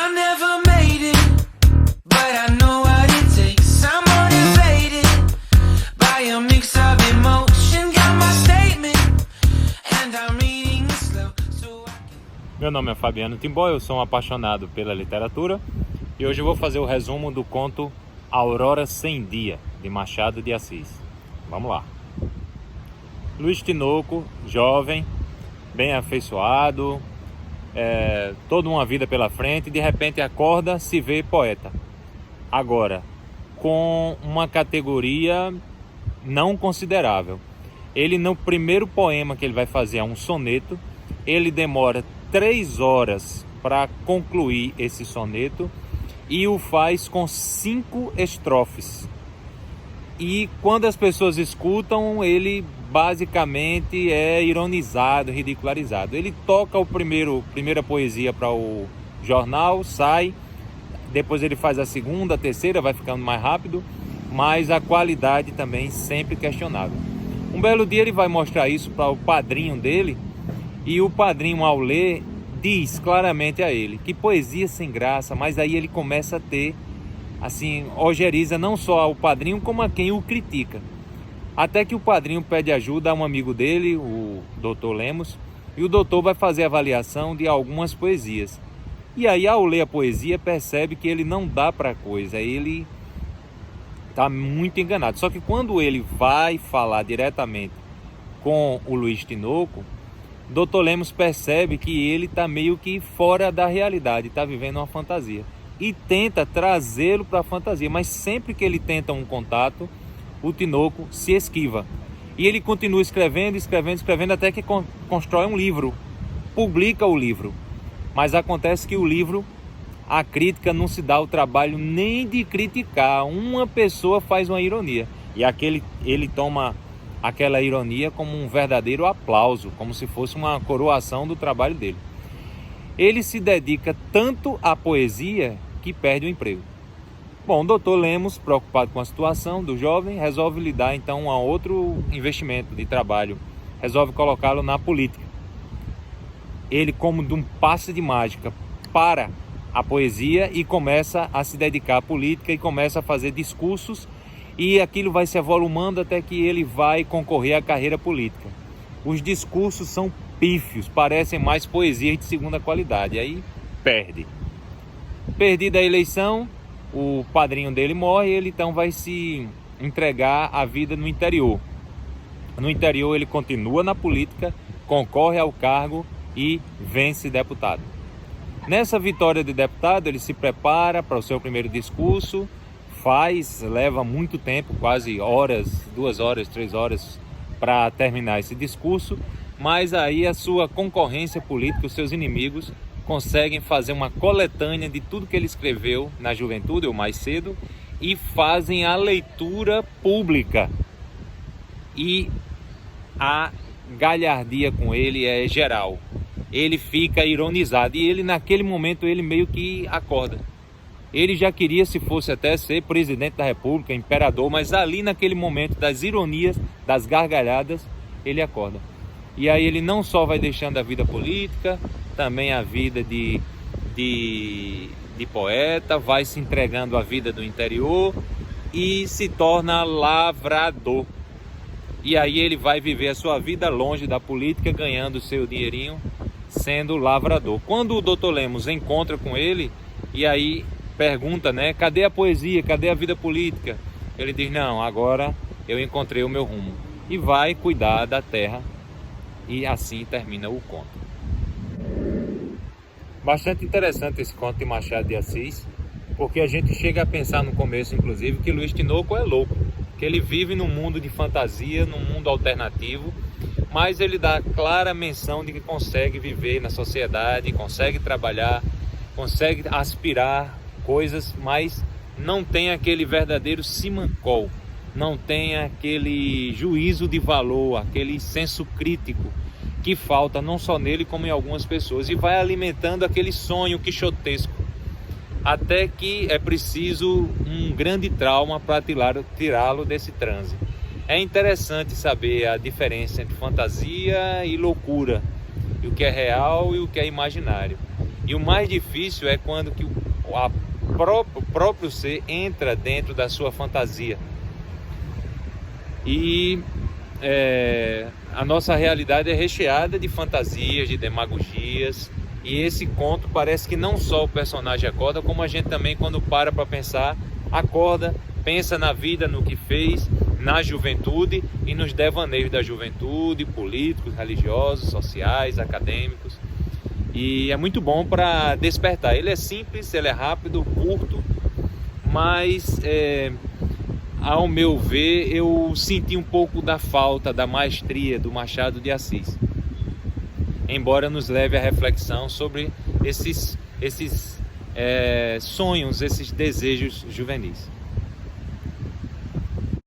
I never made it, but I know what it takes. I'm motivated by a mix of emotion. Got my statement, and I'm reading it slow, so I can... Meu nome é Fabiano Timbó, eu sou um apaixonado pela literatura e hoje eu vou fazer o resumo do conto Aurora Sem Dia, de Machado de Assis. Vamos lá. Luiz Tinoco, jovem, bem afeiçoado, toda uma vida pela frente, de repente acorda, se vê poeta. Agora, com uma categoria não considerável. Ele, no primeiro poema que ele vai fazer, é um soneto, ele demora 3 horas para concluir esse soneto e o faz com 5 estrofes. E quando as pessoas escutam, ele basicamente é ironizado, ridicularizado. Ele toca primeira poesia para o jornal, sai, depois ele faz a segunda, a terceira, vai ficando mais rápido, mas a qualidade também sempre questionável. Um belo dia ele vai mostrar isso para o padrinho dele, e o padrinho, ao ler, diz claramente a ele que poesia sem graça, mas aí ele começa a ter, assim, ojeriza não só ao padrinho como a quem o critica. Até que o padrinho pede ajuda a um amigo dele, o Dr. Lemos, e o doutor vai fazer a avaliação de algumas poesias. E aí, ao ler a poesia, percebe que ele não dá para coisa, ele está muito enganado. Só que quando ele vai falar diretamente com o Luiz Tinoco, Dr. Lemos percebe que ele está meio que fora da realidade, está vivendo uma fantasia. E tenta trazê-lo para a fantasia, mas sempre que ele tenta um contato, o Tinoco se esquiva. E ele continua escrevendo, até que constrói um livro, publica o livro. Mas acontece que o livro, a crítica não se dá o trabalho nem de criticar. Uma pessoa faz uma ironia. E ele toma aquela ironia como um verdadeiro aplauso, como se fosse uma coroação do trabalho dele. Ele se dedica tanto à poesia que perde o emprego. Bom, o Dr. Lemos, preocupado com a situação do jovem, resolve lhe dar então a outro investimento de trabalho. Resolve colocá-lo na política. Ele, como de um passe de mágica, para a poesia e começa a se dedicar à política e começa a fazer discursos, e aquilo vai se avolumando até que ele vai concorrer à carreira política. Os discursos são pífios, parecem mais poesias de segunda qualidade, aí perde. Perdida a eleição, o padrinho dele morre, ele então vai se entregar à vida no interior. No interior ele continua na política, concorre ao cargo e vence deputado. Nessa vitória de deputado, ele se prepara para o seu primeiro discurso, leva muito tempo, quase horas, 2 horas, 3 horas para terminar esse discurso, mas aí a sua concorrência política, os seus inimigos, conseguem fazer uma coletânea de tudo que ele escreveu na juventude ou mais cedo e fazem a leitura pública. E a galhardia com ele é geral. Ele fica ironizado e ele, naquele momento, ele meio que acorda. Ele já queria, se fosse até ser presidente da República, imperador, mas ali naquele momento das ironias, das gargalhadas, ele acorda. E aí ele não só vai deixando a vida política, também a vida de poeta, vai se entregando à vida do interior e se torna lavrador. E aí ele vai viver a sua vida longe da política, ganhando o seu dinheirinho, sendo lavrador. Quando o Dr. Lemos encontra com ele, e aí pergunta, né, cadê a poesia, cadê a vida política? Ele diz, não, agora eu encontrei o meu rumo. E vai cuidar da terra. E assim termina o conto. Bastante interessante esse conto de Machado de Assis, porque a gente chega a pensar no começo, inclusive, que Luiz Tinoco é louco, que ele vive num mundo de fantasia, num mundo alternativo, mas ele dá clara menção de que consegue viver na sociedade, consegue trabalhar, consegue aspirar coisas, mas não tem aquele verdadeiro simancol, não tem aquele juízo de valor, aquele senso crítico que falta não só nele como em algumas pessoas, e vai alimentando aquele sonho quixotesco, até que é preciso um grande trauma para tirá-lo desse transe. É interessante saber a diferença entre fantasia e loucura, e o que é real e o que é imaginário. E o mais difícil é quando que o próprio ser entra dentro da sua fantasia. E a nossa realidade é recheada de fantasias, de demagogias. E esse conto parece que não só o personagem acorda, como a gente também, quando para pensar, acorda, pensa na vida, no que fez, na juventude e nos devaneios da juventude, políticos, religiosos, sociais, acadêmicos. E é muito bom para despertar. Ele é simples, ele é rápido, curto, mas ao meu ver, eu senti um pouco da falta da maestria do Machado de Assis, embora nos leve à reflexão sobre esses sonhos, esses desejos juvenis.